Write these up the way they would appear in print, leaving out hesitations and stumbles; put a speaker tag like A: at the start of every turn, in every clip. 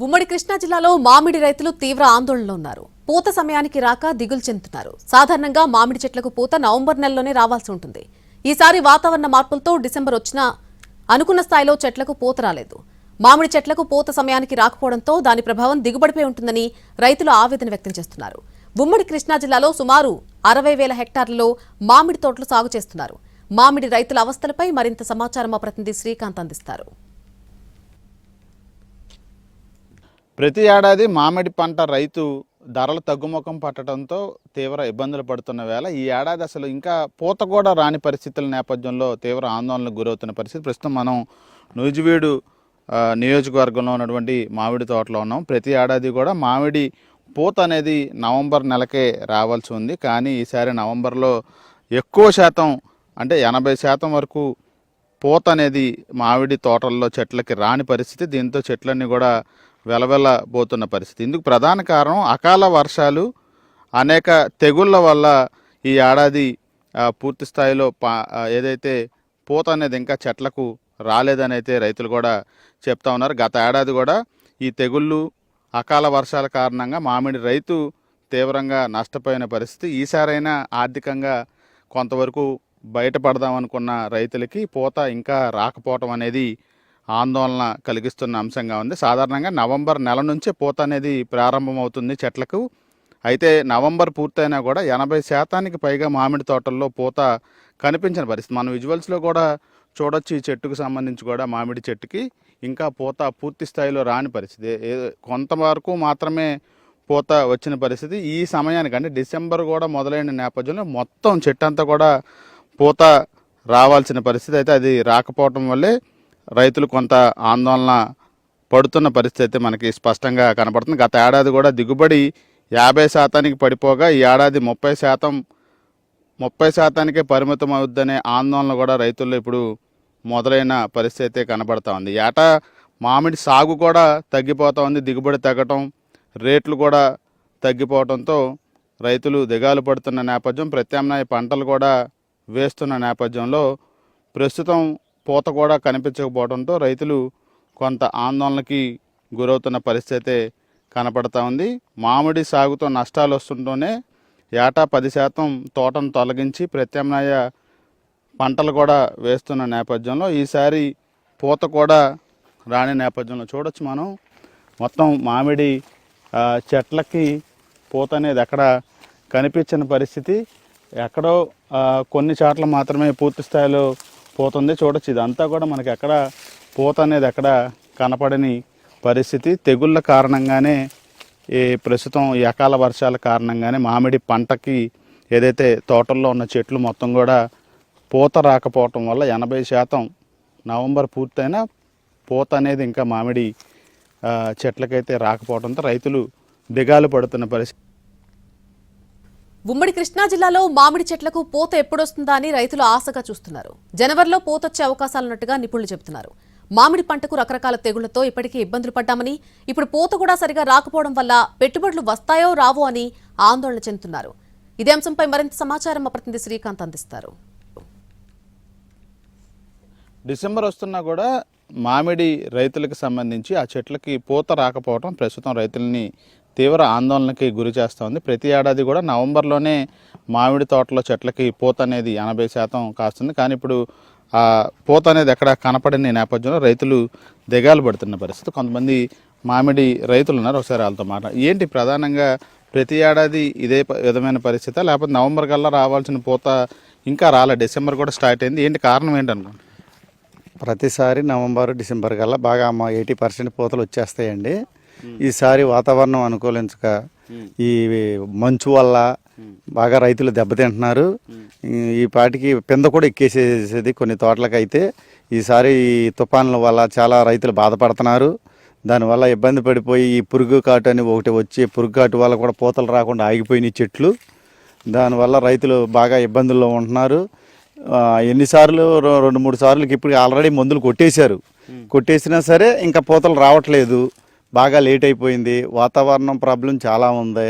A: ఉమ్మడి కృష్ణా జిల్లాలో మామిడి రైతులు తీవ్ర ఆందోళనలో ఉన్నారు. పూత సమయానికి రాక దిగులు చెందుతున్నారు. సాధారణంగా మామిడి చెట్లకు పూత నవంబర్ నెలలోనే రావాల్సి ఉంటుంది. ఈసారి వాతావరణ మార్పులతో డిసెంబర్ వచ్చినా అనుకున్న స్థాయిలో చెట్లకు పూత రాలేదు. మామిడి చెట్లకు పూత సమయానికి రాకపోవడంతో దాని ప్రభావం దిగుబడిపై ఉంటుందని రైతులు ఆవేదన వ్యక్తం చేస్తున్నారు. ఉమ్మడి కృష్ణా జిల్లాలో సుమారు 60,000 హెక్టార్లలో మామిడి తోటలు సాగు చేస్తున్నారు. మామిడి రైతుల అవస్థలపై మరింత సమాచారం మా ప్రతినిధి శ్రీకాంత్ అందిస్తారు.
B: ప్రతి ఏడాది మామిడి పంట రైతు ధరలు తగ్గుముఖం పట్టడంతో తీవ్ర ఇబ్బందులు పడుతున్న వేళ ఈ ఏడాది అసలు ఇంకా పూత కూడా రాని పరిస్థితుల నేపథ్యంలో తీవ్ర ఆందోళనకు గురవుతున్న పరిస్థితి. ప్రస్తుతం మనం నూజివీడు నియోజకవర్గంలో ఉన్నటువంటి మామిడి తోటలో ఉన్నాం. ప్రతి ఏడాది కూడా మామిడి పూత అనేది నవంబర్ నెలకే రావాల్సి ఉంది. కానీ ఈసారి నవంబర్లో ఎక్కువ శాతం అంటే 80% వరకు పూత అనేది మామిడి తోటల్లో చెట్లకి రాని పరిస్థితి. దీంతో చెట్లన్నీ కూడా వెలవెలబోతున్న పరిస్థితి. ఇందుకు ప్రధాన కారణం అకాల వర్షాలు, అనేక తెగుళ్ళ వల్ల ఈ ఏడాది పూర్తి స్థాయిలో ఏదైతే పూత అనేది ఇంకా చెట్లకు రాలేదని అయితే రైతులు కూడా చెప్తా ఉన్నారు. గత ఏడాది కూడా ఈ తెగుళ్ళు, అకాల వర్షాల కారణంగా మామిడి రైతు తీవ్రంగా నష్టపోయిన పరిస్థితి. ఈసారైనా ఆర్థికంగా కొంతవరకు బయటపడదామనుకున్న రైతులకి పూత ఇంకా రాకపోవటం అనేది ఆందోళన కలిగిస్తున్న అంశంగా ఉంది. సాధారణంగా నవంబర్ నెల నుంచే పూత అనేది ప్రారంభమవుతుంది చెట్లకు. అయితే నవంబర్ పూర్తయినా కూడా 80% పైగా మామిడి తోటల్లో పూత కనిపించిన పరిస్థితి. మనం విజువల్స్లో కూడా చూడొచ్చు. ఈ చెట్టుకు సంబంధించి కూడా మామిడి చెట్టుకి ఇంకా పూత పూర్తి స్థాయిలో రాని పరిస్థితి. కొంతవరకు మాత్రమే పూత వచ్చిన పరిస్థితి. ఈ సమయానికి అంటే డిసెంబర్ కూడా మొదలైన నేపథ్యంలో మొత్తం చెట్టు అంతా కూడా పూత రావాల్సిన పరిస్థితి. అయితే అది రాకపోవటం వల్లే రైతులు కొంత ఆందోళన పడుతున్న పరిస్థితి అయితే మనకి స్పష్టంగా కనపడుతుంది. గత ఏడాది కూడా దిగుబడి 50% పడిపోగా ఈ ఏడాది 30%కే పరిమితం అవుద్దనే ఆందోళన కూడా రైతుల్లో ఇప్పుడు మొదలైన పరిస్థితి అయితే కనబడతా ఉంది. ఏటా మామిడి సాగు కూడా తగ్గిపోతూ ఉంది. దిగుబడి తగ్గటం, రేట్లు కూడా తగ్గిపోవడంతో రైతులు దిగాలు పడుతున్న నేపథ్యం, ప్రత్యామ్నాయ పంటలు కూడా వేస్తున్న నేపథ్యంలో ప్రస్తుతం పూత కూడా కనిపించకపోవడంతో రైతులు కొంత ఆందోళనకి గురవుతున్న పరిస్థితి కనపడతా ఉంది. మామిడి సాగుతో నష్టాలు వస్తుంటూనే ఏటా 10% తోటను తొలగించి ప్రత్యామ్నాయ పంటలు కూడా వేస్తున్న నేపథ్యంలో ఈసారి పూత కూడా రాని నేపథ్యంలో చూడొచ్చు మనం మొత్తం మామిడి చెట్లకి పూత అనేది ఎక్కడ కనిపించిన పరిస్థితి. ఎక్కడో కొన్ని చోట్ల మాత్రమే పూర్తి స్థాయిలో పోతుంది. చూడొచ్చు ఇదంతా కూడా మనకి ఎక్కడ పూత అనేది ఎక్కడ కనపడని పరిస్థితి. తెగుళ్ళ కారణంగానే ప్రస్తుతం ఈ అకాల వర్షాల కారణంగానే మామిడి పంటకి ఏదైతే తోటల్లో ఉన్న చెట్లు మొత్తం కూడా పూత రాకపోవటం వల్ల 80% నవంబర్ పూర్తయినా పూత అనేది ఇంకా మామిడి చెట్లకైతే రాకపోవడంతో రైతులు దిగాలు పడుతున్న పరిస్థితి.
A: ఉమ్మడి కృష్ణా జిల్లాలో మామిడి చెట్లకు పూత ఎప్పుడొస్తుందా అని రైతులు ఆశగా చూస్తున్నారు. జనవరిలో పూత వచ్చే అవకాశాలున్నట్టుగా నిపుణులు చెబుతున్నారు. మామిడి పంటకు రకరకాల తెగుళ్లతో ఇప్పటికే ఇబ్బందులు పడ్డామని, ఇప్పుడు పూత కూడా సరిగా రాకపోవడం వల్ల పెట్టుబడులు వస్తాయో రావో అని ఆందోళన చెందుతున్నారు. ఇదే అంశంపై మరింత సమాచారం మా ప్రతినిధి శ్రీకాంత్ అందిస్తారు.
B: డిసెంబర్ వస్తున్నా కూడా మామిడి రైతులకు సంబంధించి ఆ చెట్లకి పూత రాకపోవడం ప్రస్తుతం రైతులని తీవ్ర ఆందోళనకి గురి చేస్తూ ఉంది. ప్రతి ఏడాది కూడా నవంబర్లోనే మామిడి తోటలో చెట్లకి పూత అనేది 80% కాస్తుంది. కానీ ఇప్పుడు ఆ పూత అనేది ఎక్కడ కనపడని నేపథ్యంలో రైతులు దిగాలు పడుతున్న పరిస్థితి. కొంతమంది మామిడి రైతులు ఉన్నారు, ఒకసారి వాళ్ళతో ఏంటి ప్రధానంగా ప్రతి ఏడాది ఇదే విధమైన పరిస్థితి, లేకపోతే నవంబర్ కల్లా రావాల్సిన పూత ఇంకా రాలే, డిసెంబర్ కూడా స్టార్ట్ అయింది, ఏంటి కారణం ఏంటనుకోండి?
C: ప్రతిసారి నవంబర్ డిసెంబర్ కల్లా బాగా 80% పూతలు వచ్చేస్తాయండి. ఈసారి వాతావరణం అనుకూలించక ఈ మంచు వల్ల బాగా రైతులు దెబ్బతింటున్నారు. ఈ పాటికి పింద కూడా ఎక్కేసేది కొన్ని తోటలకైతే. ఈసారి ఈ తుఫాన్ల వల్ల చాలా రైతులు బాధపడుతున్నారు. దానివల్ల ఇబ్బంది పడిపోయి ఈ పురుగు కాటు అని ఒకటి వచ్చి పురుగు కాటు వల్ల కూడా పూతలు రాకుండా ఆగిపోయినాయి చెట్లు. దానివల్ల రైతులు బాగా ఇబ్బందుల్లో ఉంటున్నారు. ఎన్నిసార్లు 2-3 సార్లకి ఇప్పుడు ఆల్రెడీ మందులు కొట్టేసినా సరే ఇంకా పూతలు రావట్లేదు. బాగా లేట్ అయిపోయింది. వాతావరణం ప్రాబ్లం చాలా ఉంది.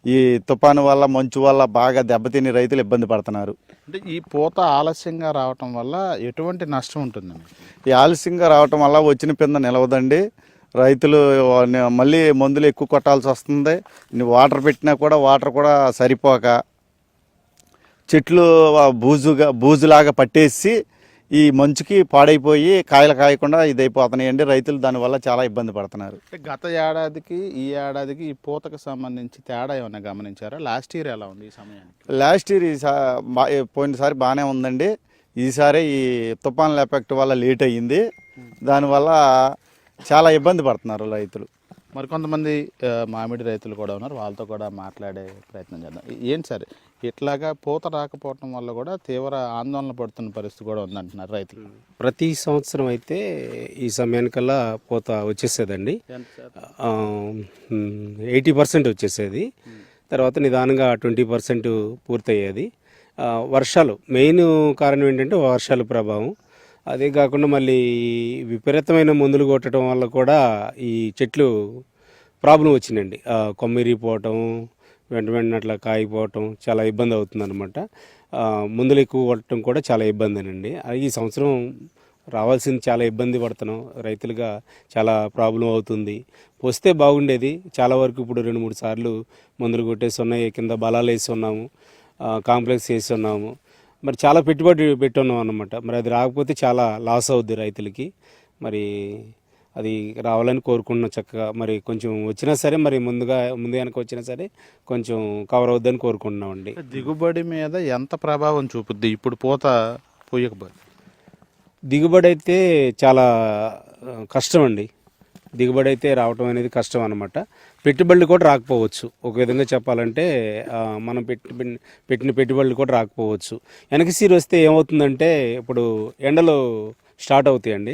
C: ఈ తుఫాను వల్ల మంచు వల్ల బాగా దెబ్బతిని రైతులు ఇబ్బంది పడుతున్నారు.
B: అంటే ఈ పూత ఆలస్యంగా రావటం వల్ల ఎటువంటి నష్టం ఉంటుందండి?
C: ఈ ఆలస్యంగా రావటం వల్ల వచ్చిన పింద నిలవదండి. రైతులు మళ్ళీ మందులు ఎక్కువ కొట్టాల్సి వస్తుంది. వాటర్ పెట్టినా కూడా వాటర్ కూడా సరిపోక చెట్లు బూజులాగా పట్టేసి ఈ మంచుకి పాడైపోయి కాయలు కాయకుండా ఇదైపోతున్నాయండి. రైతులు దానివల్ల చాలా ఇబ్బంది పడుతున్నారు.
B: గత ఏడాదికి ఈ ఏడాదికి ఈ పూతకు సంబంధించి తేడా ఏమైనా గమనించారా? లాస్ట్ ఇయర్ ఎలా ఉంది ఈ సమయానికి?
C: లాస్ట్ ఇయర్ పోయినసారి బాగానే ఉందండి. ఈసారి ఈ తుఫాన్ల ఎఫెక్ట్ వల్ల లేట్ అయ్యింది. దానివల్ల చాలా ఇబ్బంది పడుతున్నారు రైతులు.
B: మరికొంతమంది మామిడి రైతులు కూడా ఉన్నారు, వాళ్ళతో కూడా మాట్లాడే ప్రయత్నం చేద్దాం. ఏంటి సార్, ఇట్లాగా పూత రాకపోవటం వల్ల కూడా తీవ్ర ఆందోళన పడుతున్న పరిస్థితి కూడా ఉందంటున్నారు రైతులు.
D: ప్రతి సంవత్సరం అయితే ఈ సమయానికల్లా పూత వచ్చేసేదండి. 80% వచ్చేసేది. తర్వాత నిదానంగా 20% పూర్తయ్యేది. వర్షాలు మెయిన్ కారణం ఏంటంటే వర్షాల ప్రభావం. అదే కాకుండా మళ్ళీ విపరీతమైన మందులు కొట్టడం వల్ల కూడా ఈ చెట్లు ప్రాబ్లం వచ్చిందండి. కొమ్మిరిపోవటం, వెంట వెంటనే అట్లా కాయిపోవటం చాలా ఇబ్బంది అవుతుందన్నమాట. మందులు ఎక్కువ కొట్టడం కూడా చాలా ఇబ్బందేనండి. ఈ సంవత్సరం రావాల్సింది చాలా ఇబ్బంది పడుతున్నాం రైతులుగా, చాలా ప్రాబ్లం అవుతుంది. వస్తే బాగుండేది. చాలా వరకు ఇప్పుడు 2-3 సార్లు మందులు కొట్టేసి ఉన్నాయి, కింద బలాలు వేసి ఉన్నాము, కాంప్లెక్స్ వేసి ఉన్నాము. మరి చాలా పెట్టుబడి పెట్టున్నాం అన్నమాట. మరి అది రాకపోతే చాలా లాస్ అవుద్ది రైతులకి. మరి అది రావాలని కోరుకుంటున్నాం చక్కగా. మరి కొంచెం వచ్చినా సరే, మరి ముందు వెనక వచ్చినా సరే కొంచెం కవర్ అవుద్దని కోరుకుంటున్నామండి.
B: దిగుబడి మీద ఎంత ప్రభావం చూపుద్ది ఇప్పుడు పూత పూయకపోతే?
D: దిగుబడి అయితే చాలా కష్టం అండి. దిగుబడి అయితే రావటం అనేది కష్టం అన్నమాట. పెట్టుబడులు కూడా రాకపోవచ్చు. ఒక విధంగా చెప్పాలంటే మనం పెట్టిన పెట్టుబడులు కూడా రాకపోవచ్చు. వెనక సీరు వస్తే ఏమవుతుందంటే, ఇప్పుడు ఎండలు స్టార్ట్ అవుతాయండి.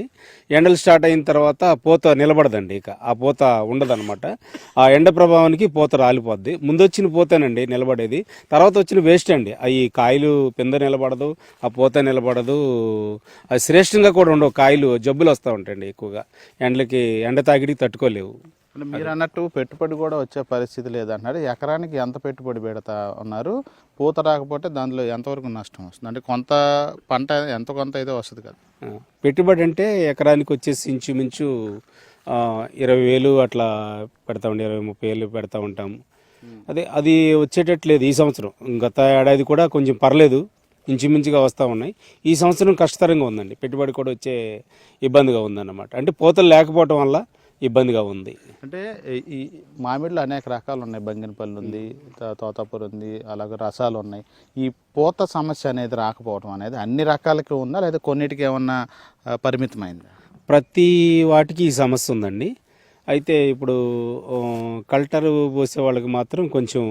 D: ఎండలు స్టార్ట్ అయిన తర్వాత పూత నిలబడదండి. ఇక ఆ పూత ఉండదన్నమాట. ఆ ఎండ ప్రభావానికి పూత రాలిపోద్ది. ముందు వచ్చిన పూతేనండి నిలబడేది, తర్వాత వచ్చిన వేస్ట్ అండి. అవి కాయలు పింద నిలబడదు, ఆ పూత నిలబడదు. అది శ్రేష్టంగా కూడా ఉండవు. కాయలు జబ్బులు వస్తూ ఉంటాయండి ఎక్కువగా. ఎండ తాకిడికి తట్టుకోలేవు.
B: మీరు అన్నట్టు పెట్టుబడి కూడా వచ్చే పరిస్థితి లేదంటున్నారు. ఎకరానికి ఎంత పెట్టుబడి పెడతా ఉన్నారు? పూత రాకపోతే దానిలో ఎంతవరకు నష్టం వస్తుంది? అంటే కొంత పంట కొంత అయితే వస్తుంది కదా.
D: పెట్టుబడి అంటే ఎకరానికి వచ్చేసి ఇంచుమించు 20,000 అట్లా పెడతామండి. 20-30,000 పెడతా ఉంటాము. అది వచ్చేటట్లేదు ఈ సంవత్సరం. గత ఏడాది కూడా కొంచెం పర్లేదు, ఇంచుమించుగా వస్తూ ఉన్నాయి. ఈ సంవత్సరం కష్టతరంగా ఉందండి. పెట్టుబడి కూడా వచ్చే ఇబ్బందిగా ఉందన్నమాట. అంటే పూతలు లేకపోవటం వల్ల ఇబ్బందిగా ఉంది.
B: అంటే ఈ మామిడిలో అనేక రకాలు ఉన్నాయి. బంగినపల్లి ఉంది, తోతాపూర్ ఉంది, అలాగే రసాలు ఉన్నాయి. ఈ పూత సమస్య అనేది రాకపోవడం అనేది అన్ని రకాలకి ఉందా, లేదా కొన్నిటికి ఏమన్నా పరిమితమైందా?
D: ప్రతి వాటికి ఈ సమస్య ఉందండి. అయితే ఇప్పుడు కల్టర్ పోసే వాళ్ళకి మాత్రం కొంచెం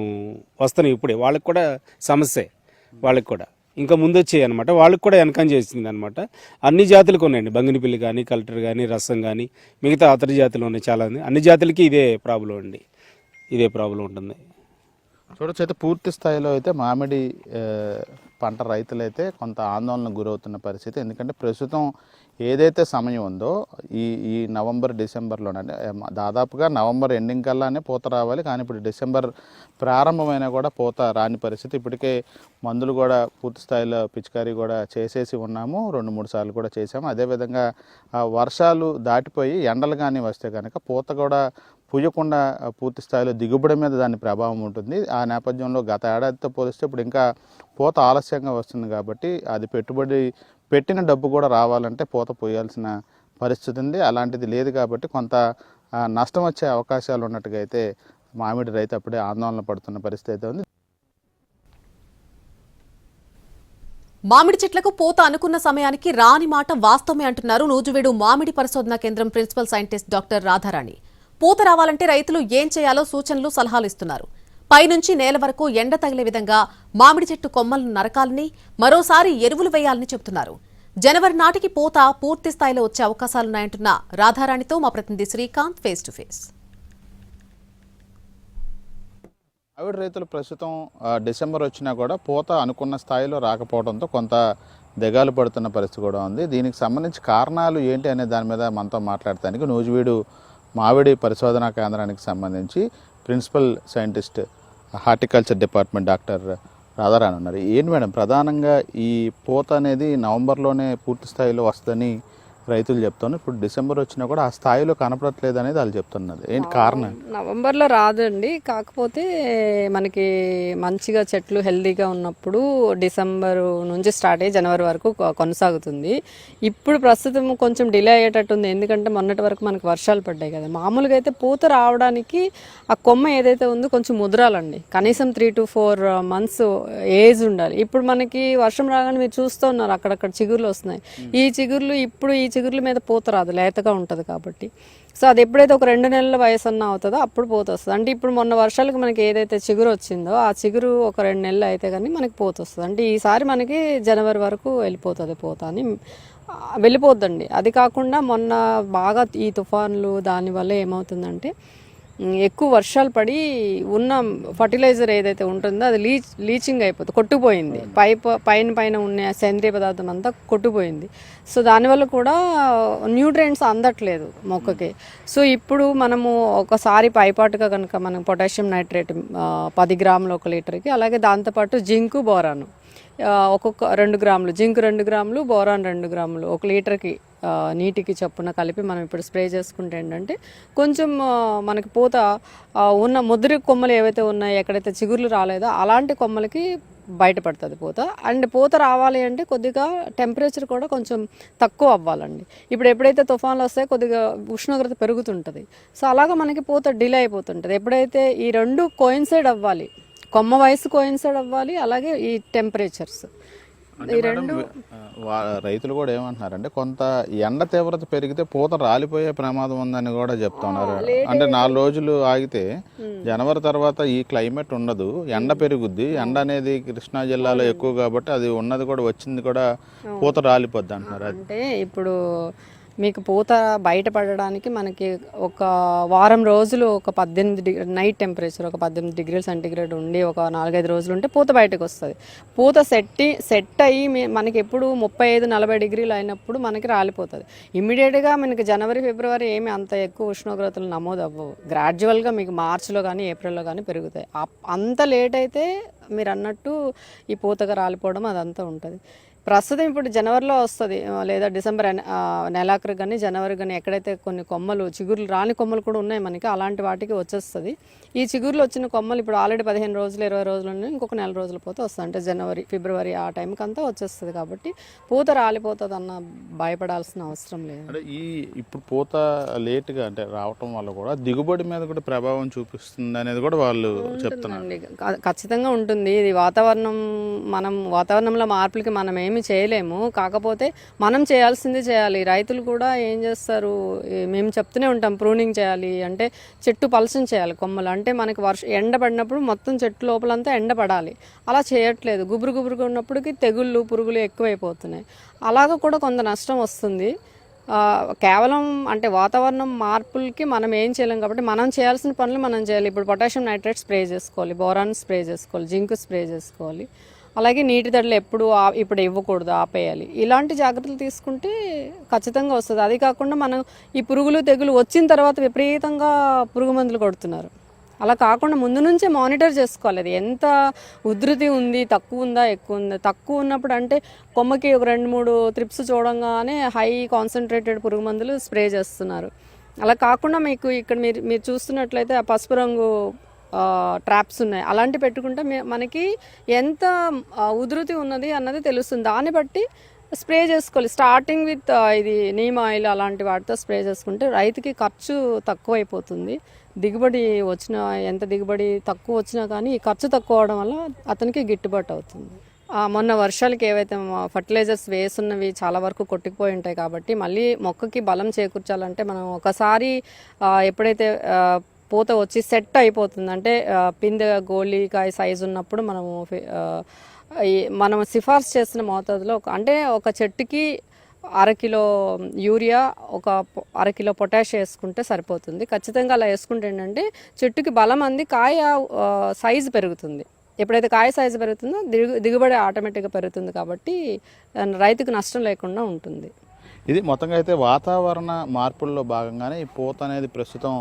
D: వస్తున్నాయి. ఇప్పుడే వాళ్ళకి కూడా సమస్యే. వాళ్ళకి కూడా ఇంకా ముందు వచ్చాయి అనమాట. వాళ్ళకి కూడా వెనకం చేసింది అనమాట. అన్ని జాతులకు ఉన్నాయండి. బంగినపల్లి కానీ, కల్టర్ కానీ, రసం కానీ, మిగతా అతడి జాతులు ఉన్నాయి చాలా. అన్ని జాతులకి ఇదే ప్రాబ్లం అండి. ఇదే ప్రాబ్లం ఉంటుంది.
B: చూడొచ్చు. అయితే పూర్తి స్థాయిలో అయితే మామిడి పంట రైతులైతే కొంత ఆందోళనకు గురవుతున్న పరిస్థితి. ఎందుకంటే ప్రస్తుతం ఏదైతే సమయం ఉందో ఈ నవంబర్ డిసెంబర్లోనే, దాదాపుగా నవంబర్ ఎండింగ్ కల్లానే పూత రావాలి. కానీ ఇప్పుడు డిసెంబర్ ప్రారంభమైనా కూడా పూత రాని పరిస్థితి. ఇప్పటికే మందులు కూడా పూర్తి స్థాయిలో పిచికారీ కూడా చేసేసి ఉన్నాము. 2-3 సార్లు కూడా చేసాము. అదేవిధంగా వర్షాలు దాటిపోయి ఎండలు కానీ వస్తే కనుక పూత కూడా పూయకుండా పూర్తి స్థాయిలో దిగుబడి మీద దాని ప్రభావం ఉంటుంది. ఆ నేపథ్యంలో గత ఏడాదితో పోలిస్తే ఇప్పుడు ఇంకా పూత ఆలస్యంగా వస్తుంది. కాబట్టి అది పెట్టుబడి పెట్టిన డబ్బు కూడా రావాలంటే పూత పోయాల్సిన పరిస్థితి ఉంది. అలాంటిది లేదు కాబట్టి కొంత నష్టం వచ్చే అవకాశాలు ఉన్నట్టుగా అయితే మామిడి రైతు అప్పుడే ఆందోళన పడుతున్న పరిస్థితి అయితే ఉంది.
A: మామిడి చెట్లకు పూత అనుకున్న సమయానికి రాని మాట వాస్తవమే అంటున్నారు నూజివీడు మామిడి పరిశోధనా కేంద్రం ప్రిన్సిపల్ సైంటిస్ట్ డాక్టర్ రాధారాణి. పూత రావాలంటే రైతులు ఏం చేయాలో సూచనలు, సలహాలు ఇస్తున్నారు. పైనుంచి నేల వరకు ఎండ తగిలే విధంగా మామిడి చెట్టు కొమ్మలను నరకాలని, మరోసారి ఎరువులు వేయాలని చెబుతున్నారు. జనవరి నాటికి పూత పూర్తి స్థాయిలో వచ్చే అవకాశాలున్నాయంటున్న రాధారాణితో మా ప్రతినిధి శ్రీకాంత్ ఫేస్ టు ఫేస్.
B: మామిడి రైతులు ప్రస్తుతం డిసెంబర్ వచ్చినా కూడా పూత అనుకున్న స్థాయిలో రాకపోవడంతో కొంత దిగాలు పడుతున్న పరిస్థితి కూడా ఉంది. దీనికి సంబంధించి కారణాలు ఏంటి అనే దాని మీద మనతో మాట్లాడటానికి నూజివీడు మామిడి పరిశోధనా కేంద్రానికి సంబంధించి principal scientist horticulture department doctor Radharani ఉన్నారు. ఏంటి మేడం, ప్రధానంగా ఈ పూత అనేది నవంబర్లోనే పూర్తి స్థాయిలో వస్తుందని రైతులు చెప్తున్నారు. ఇప్పుడు డిసెంబర్ వచ్చినా కూడా ఆ స్థాయిలో కనపడట్లేదు అనేది వాళ్ళు చెప్తున్నారు. ఏంటి కారణం?
E: నవంబర్లో రాదండి, కాకపోతే మనకి మంచిగా చెట్లు హెల్తీగా ఉన్నప్పుడు డిసెంబర్ నుంచి స్టార్ట్ అయ్యి జనవరి వరకు కొనసాగుతుంది. ఇప్పుడు ప్రస్తుతం కొంచెం డిలే అయ్యేటట్టుంది, ఎందుకంటే మొన్నటి వరకు మనకు వర్షాలు పడ్డాయి కదా. మామూలుగా అయితే పూత రావడానికి ఆ కొమ్మ ఏదైతే ఉందో కొంచెం ముదరాలండి, కనీసం 3 to 4 months ఏజ్ ఉండాలి. ఇప్పుడు మనకి వర్షం రాగానే మీరు చూస్తూ ఉన్నారు అక్కడక్కడ చిగుర్లు వస్తున్నాయి. ఈ చిగుర్లు ఇప్పుడు ఈ చిగుర్ల మీద పూత రాదు, లేతగా ఉంటుంది కాబట్టి. సో అది ఎప్పుడైతే ఒక 2 నెలల వయసు అన్న అవుతుందో అప్పుడు పూత వస్తుంది. అంటే ఇప్పుడు మొన్న వర్షాలకు మనకి ఏదైతే చిగురు వచ్చిందో ఆ చిగురు ఒక 2 నెలలు అయితే కానీ మనకి పూత వస్తుంది. అంటే ఈసారి మనకి జనవరి వరకు వెళ్ళిపోతుంది పూత అని వెళ్ళిపోద్దండి. అది కాకుండా మొన్న బాగా ఈ తుఫాన్లు దానివల్ల ఏమవుతుందంటే ఎక్కువ వర్షాలు పడి ఉన్న ఫర్టిలైజర్ ఏదైతే ఉంటుందో అది లీచింగ్ అయిపోతుంది, కొట్టుకుపోయింది. పైన ఉన్న సేంద్రియ పదార్థం అంతా కొట్టుకుపోయింది. సో దానివల్ల కూడా న్యూట్రియంట్స్ అందట్లేదు మొక్కకి. సో ఇప్పుడు మనము ఒకసారి పైపాటుగా కనుక మనం పొటాషియం నైట్రేట్ 10 గ్రాములు 1 లీటర్కి, అలాగే దాంతోపాటు జింకు బోరాను ఒక్కొక్క 2 గ్రాములు, జింక్ 2 గ్రాములు, బోరాన్ 2 గ్రాములు 1 లీటర్కి నీటికి చొప్పున కలిపి మనం ఇప్పుడు స్ప్రే చేసుకుంటే ఏంటంటే కొంచెం మనకి పూత ఉన్న ముదిరి కొమ్మలు ఏవైతే ఉన్నాయో, ఎక్కడైతే చిగుర్లు రాలేదో అలాంటి కొమ్మలకి బయటపడుతుంది పూత. అండ్ పూత రావాలి అంటే కొద్దిగా టెంపరేచర్ కూడా కొంచెం తక్కువ అవ్వాలండి. ఇప్పుడు ఎప్పుడైతే తుఫాన్లు వస్తాయో కొద్దిగా ఉష్ణోగ్రత పెరుగుతుంటుంది. సో అలాగా మనకి పూత డిలే అయిపోతుంటుంది. ఎప్పుడైతే ఈ 2 కోయిన్సైడ్ అవ్వాలి, కొమ్మ వయసు కోయిన్సైడ్ అవ్వాలి, అలాగే ఈ టెంపరేచర్స్ ఈ 2.
B: రైతులు కూడా ఏమంటున్నారంటే కొంత ఎండ తీవ్రత పెరిగితే పూత రాలిపోయే ప్రమాదం ఉందని కూడా చెప్తున్నారు. అంటే 4 రోజులు ఆగితే జనవరి తర్వాత ఈ క్లైమేట్ ఉండదు, ఎండ పెరుగుద్ది. ఎండ అనేది కృష్ణా జిల్లాలో ఎక్కువ కాబట్టి అది ఉన్నది కూడా వచ్చింది కూడా పూత రాలిపోద్ది అంటున్నారు.
E: అంటే ఇప్పుడు మీకు పూత బయటపడడానికి మనకి ఒక వారం రోజులు ఒక 18 నైట్ టెంపరేచర్ ఒక 18 డిగ్రీల సెంటీగ్రేడ్ ఉండి ఒక 4-5 రోజులు ఉంటే పూత బయటకు వస్తుంది. పూత సెట్ అయ్యి మనకి ఎప్పుడు 35-40 డిగ్రీలు అయినప్పుడు మనకి రాలిపోతుంది. ఇమ్మీడియట్గా మనకి జనవరి ఫిబ్రవరి ఏమి అంత ఎక్కువ ఉష్ణోగ్రతలు నమోదు అవ్వవు. గ్రాడ్యువల్గా మీకు మార్చిలో కానీ ఏప్రిల్లో కానీ పెరుగుతాయి. అంత లేట్ అయితే మీరు అన్నట్టు ఈ పూతగా రాలిపోవడం అదంతా ఉంటుంది. ప్రస్తుతం ఇప్పుడు జనవరిలో వస్తుంది, లేదా డిసెంబర్ నెలాఖరు కానీ జనవరి కానీ ఎక్కడైతే కొన్ని కొమ్మలు చిగుర్లు రాని కొమ్మలు కూడా ఉన్నాయి మనకి, అలాంటి వాటికి వచ్చేస్తుంది. ఈ చిగుర్లు వచ్చిన కొమ్మలు ఇప్పుడు ఆల్రెడీ 15 రోజులు 20 రోజులు ఉన్నాయి, ఇంకొక 4 రోజుల పోతే వస్తుంది. అంటే జనవరి ఫిబ్రవరి ఆ టైంకి అంతా వచ్చేస్తుంది. కాబట్టి పూత రాలిపోతుంది అన్న భయపడాల్సిన అవసరం లేదు.
B: అంటే ఇప్పుడు పూత లేట్గా అంటే రావటం వల్ల కూడా దిగుబడి మీద కూడా ప్రభావం చూపిస్తుంది అనేది కూడా వాళ్ళు చెప్తున్నారు.
E: ఖచ్చితంగా ఉంటుంది. ఇది వాతావరణంలో మార్పులకి మనం ఏమి చేయలేము. కాకపోతే మనం చేయాల్సింది చేయాలి. రైతులు కూడా ఏం చేస్తారు, మేము చెప్తూనే ఉంటాం ప్రూనింగ్ చేయాలి అంటే చెట్టు పలసం చేయాలి కొమ్మలు. అంటే మనకి ఎండ పడినప్పుడు మొత్తం చెట్టు లోపలంతా ఎండ పడాలి. అలా చేయట్లేదు. గుబురుగా ఉన్నప్పటికీ తెగుళ్ళు పురుగులు ఎక్కువైపోతున్నాయి. అలాగ కూడా కొంత నష్టం వస్తుంది. కేవలం అంటే వాతావరణం మార్పులకి మనం ఏం చేయలేం కాబట్టి మనం చేయాల్సిన పనులు మనం చేయాలి. ఇప్పుడు పొటాషియం నైట్రేట్ స్ప్రే చేసుకోవాలి, బోరాన్ స్ప్రే చేసుకోవాలి, జింక్ స్ప్రే చేసుకోవాలి. అలాగే నీటి తడులు ఇప్పుడు ఇవ్వకూడదు, ఆపేయాలి. ఇలాంటి జాగ్రత్తలు తీసుకుంటే ఖచ్చితంగా వస్తుంది. అది కాకుండా మనం ఈ పురుగులు తెగులు వచ్చిన తర్వాత విపరీతంగా పురుగు మందులు కొడుతున్నారు. అలా కాకుండా ముందు నుంచే మానిటర్ చేసుకోవాలి. అది ఎంత ఉధృతి ఉంది, తక్కువ ఉందా ఎక్కువ ఉందా. తక్కువ ఉన్నప్పుడు అంటే కొమ్మకి ఒక 2-3 త్రిప్స్ చూడంగానే హై కాన్సన్ట్రేటెడ్ పురుగు మందులు స్ప్రే చేస్తున్నారు. అలా కాకుండా మీకు ఇక్కడ మీరు చూస్తున్నట్లయితే ఆ పసుపు రంగు ట్రాప్స్ ఉన్నాయి, అలాంటి పెట్టుకుంటే మనకి ఎంత ఉధృతి ఉన్నది అన్నది తెలుస్తుంది. దాన్ని బట్టి స్ప్రే చేసుకోవాలి. స్టార్టింగ్ విత్ ఇది నీమ్ ఆయిల్ అలాంటి వాటితో స్ప్రే చేసుకుంటే రైతుకి ఖర్చు తక్కువ అయిపోతుంది. దిగుబడి ఎంత దిగుబడి తక్కువ వచ్చినా కానీ ఈ ఖర్చు తక్కువ అవడం వల్ల అతనికి గిట్టుబాటు అవుతుంది. మొన్న వర్షాలకి ఏవైతే ఫర్టిలైజర్స్ వేసున్నవి చాలా వరకు కొట్టుకుపోయి ఉంటాయి కాబట్టి మళ్ళీ మొక్కకి బలం చేకూర్చాలంటే మనం ఒకసారి ఎప్పుడైతే పూత వచ్చి సెట్ అయిపోతుంది అంటే పిందె గోళీకాయ సైజు ఉన్నప్పుడు మనం సిఫార్సు చేసిన మోతాదులో అంటే ఒక చెట్టుకి 1/2 కిలో యూరియా, ఒక 1/2 కిలో పొటాష్ వేసుకుంటే సరిపోతుంది. ఖచ్చితంగా అలా వేసుకుంటే ఏంటంటే చెట్టుకి బలం అంది, కాయ సైజు పెరుగుతుంది. ఎప్పుడైతే కాయ సైజు పెరుగుతుందో దిగుబడి ఆటోమేటిక్గా పెరుగుతుంది. కాబట్టి రైతుకు నష్టం లేకుండా ఉంటుంది.
B: ఇది మొత్తంగా అయితే వాతావరణ మార్పుల్లో భాగంగానే ఈ పూత అనేది ప్రస్తుతం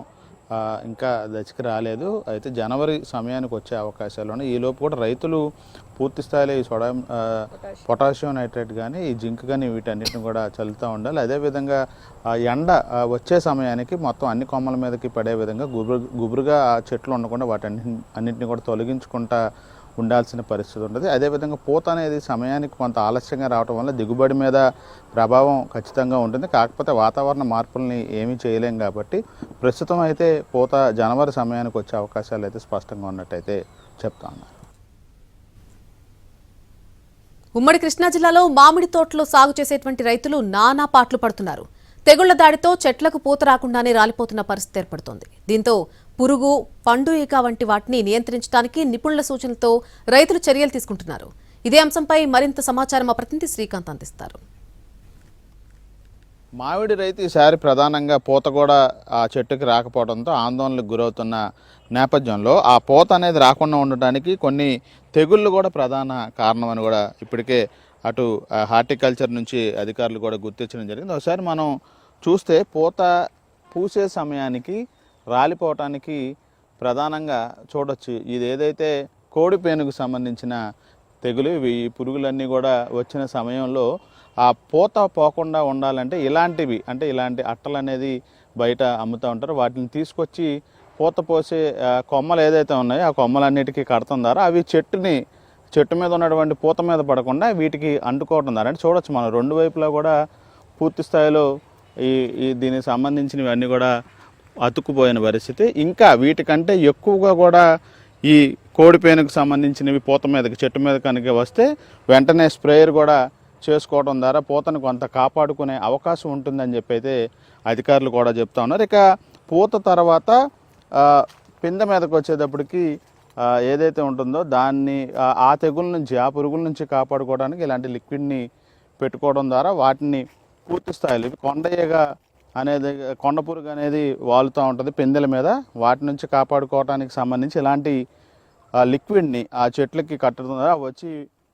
B: ఇంకా దశకి రాలేదు. అయితే జనవరి సమయానికి వచ్చే అవకాశాలు ఉన్నాయి. ఈలోపు కూడా రైతులు పూర్తి స్థాయిలో ఈ పొటాషియం నైట్రేట్ కానీ ఈ జింక్ కానీ వీటన్నిటిని కూడా చల్లుతూ ఉండాలి. అదేవిధంగా ఎండ వచ్చే సమయానికి మొత్తం అన్ని కొమ్మల మీదకి పడే విధంగా గుబురుగా ఆ చెట్లు ఉండకుండా అన్నింటినీ కూడా తొలగించుకుంటా ఉండాల్సిన పరిస్థితి ఉంటుంది. అదేవిధంగా పూత అనేది సమయానికి కొంత ఆలస్యంగా రావడం వల్ల దిగుబడి మీద ప్రభావం ఖచ్చితంగా ఉంటుంది. కాకపోతే వాతావరణ మార్పుల్ని ఏమీ చేయలేం కాబట్టి ప్రస్తుతం అయితే పూత జనవరి సమయానికి వచ్చే అవకాశాలు అయితే స్పష్టంగా ఉన్నట్టయితే చెప్తా ఉన్నారు.
A: ఉమ్మడి కృష్ణా జిల్లాలో మామిడి తోటలో సాగు చేసేటువంటి రైతులు నానా పాట్లు పడుతున్నారు. తెగుళ్ల దాడితో చెట్లకు పూత రాకుండానే రాలిపోతున్న పరిస్థితి ఏర్పడుతోంది. దీంతో పురుగు, పండు ఈక వంటి వాటిని నియంత్రించడానికి నిపుణుల సూచనలతో రైతులు చర్యలు తీసుకుంటున్నారు. ఇదే అంశంపై మరింత సమాచారం మా ప్రతినిధి శ్రీకాంత్ అందిస్తారు.
B: మామిడి రైతు ఈసారి ప్రధానంగా పూత కూడా ఆ చెట్టుకి రాకపోవడంతో ఆందోళనకు గురవుతున్న నేపథ్యంలో ఆ పూత అనేది రాకుండా ఉండటానికి కొన్ని తెగుళ్ళు కూడా ప్రధాన కారణమని కూడా ఇప్పటికే అటు హార్టికల్చర్ నుంచి అధికారులు కూడా గుర్తించడం జరిగింది. ఒకసారి మనం చూస్తే పూత పూసే సమయానికి రాలిపోవటానికి ప్రధానంగా చూడొచ్చు. ఇది ఏదైతే కోడిపేనుకు సంబంధించిన తెగులు, ఇవి ఈ పురుగులన్నీ కూడా వచ్చిన సమయంలో ఆ పూత పోకుండా ఉండాలంటే ఇలాంటివి అంటే ఇలాంటి అట్టలు అనేది బయట అమ్ముతూ ఉంటారు. వాటిని తీసుకొచ్చి పూత పోసే కొమ్మలు ఏదైతే ఉన్నాయో ఆ కొమ్మలన్నిటికీ కడతం ద్వారా అవి చెట్టు మీద ఉన్నటువంటి పూత మీద పడకుండా వీటికి అంటుకోవడం ద్వారా అంటే చూడొచ్చు మనం రెండు వైపులా కూడా పూర్తి స్థాయిలో ఈ దీనికి సంబంధించినవన్నీ కూడా అతుక్కుపోయిన పరిస్థితి. ఇంకా వీటికంటే ఎక్కువగా కూడా ఈ కోడిపేనుకు సంబంధించినవి పూత మీదకి చెట్టు మీద కనుక వస్తే వెంటనే స్ప్రేయర్ కూడా చేసుకోవడం ద్వారా పూతను కొంత కాపాడుకునే అవకాశం ఉంటుందని చెప్పి అయితే అధికారులు కూడా చెప్తా ఉన్నారు. ఇక పూత తర్వాత పిందె మీదకి వచ్చేటప్పటికి ఏదైతే ఉంటుందో దాన్ని ఆ తెగుల నుంచి ఆ పురుగుల నుంచి కాపాడుకోవడానికి ఇలాంటి లిక్విడ్ని పెట్టుకోవడం ద్వారా వాటిని పూర్తి స్థాయిలో కొండయ్యగా అనేది కొండ పురుగు అనేది వాలుతూ ఉంటుంది పిందెల మీద, వాటి నుంచి కాపాడుకోవడానికి సంబంధించి ఇలాంటి లిక్విడ్ని ఆ చెట్లకి కట్టడం ద్వారా వచ్చి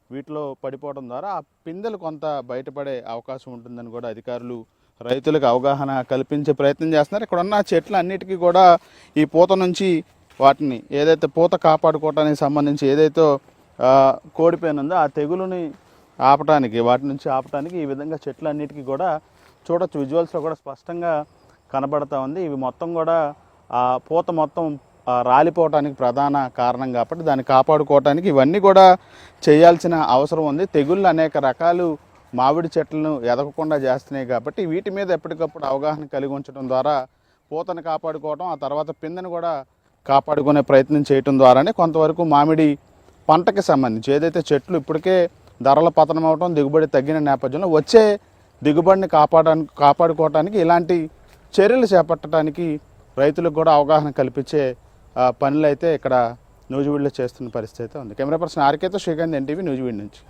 B: వీటిలో పడిపోవడం ద్వారా ఆ పిందెలు కొంత బయటపడే అవకాశం ఉంటుందని కూడా అధికారులు రైతులకు అవగాహన కల్పించే ప్రయత్నం చేస్తున్నారు. ఇక్కడ ఉన్న చెట్లు అన్నిటికీ కూడా ఈ పూత నుంచి వాటిని ఏదైతే పూత కాపాడుకోవడానికి సంబంధించి ఏదైతే కోడిపేను ఉందో ఆ తెగులుని ఆపటానికి వాటి నుంచి ఆపటానికి ఈ విధంగా చెట్లు అన్నిటికీ కూడా చూడొచ్చు. విజువల్స్లో కూడా స్పష్టంగా కనబడతా ఉంది. ఇవి మొత్తం కూడా ఆ పూత మొత్తం రాలిపోవటానికి ప్రధాన కారణం కాబట్టి దాన్ని కాపాడుకోవటానికి ఇవన్నీ కూడా చేయాల్సిన అవసరం ఉంది. తెగుళ్ళు అనేక రకాలు మామిడి చెట్లను ఎదగకుండా చేస్తున్నాయి కాబట్టి వీటి మీద ఎప్పటికప్పుడు అవగాహన కలిగి ఉంచడం ద్వారా పూతను కాపాడుకోవటం, ఆ తర్వాత పిందెను కూడా కాపాడుకునే ప్రయత్నం చేయటం ద్వారానే కొంతవరకు మామిడి పంటకి సంబంధించి ఏదైతే చెట్లు ఇప్పటికే ధరల పతనం అవటం, దిగుబడి తగ్గిన నేపథ్యంలో వచ్చే దిగుబడిని కాపాడుకోవటానికి ఇలాంటి చర్యలు చేపట్టడానికి రైతులకు కూడా అవగాహన కల్పించే పనులు అయితే ఇక్కడ నూజివీడులో చేస్తున్న పరిస్థితి అయితే ఉంది. కెమెరా పర్సన్ ఆర్కేతో శ్రీకాంత్, ఎన్టీవీ, నూజివీడు నుంచి.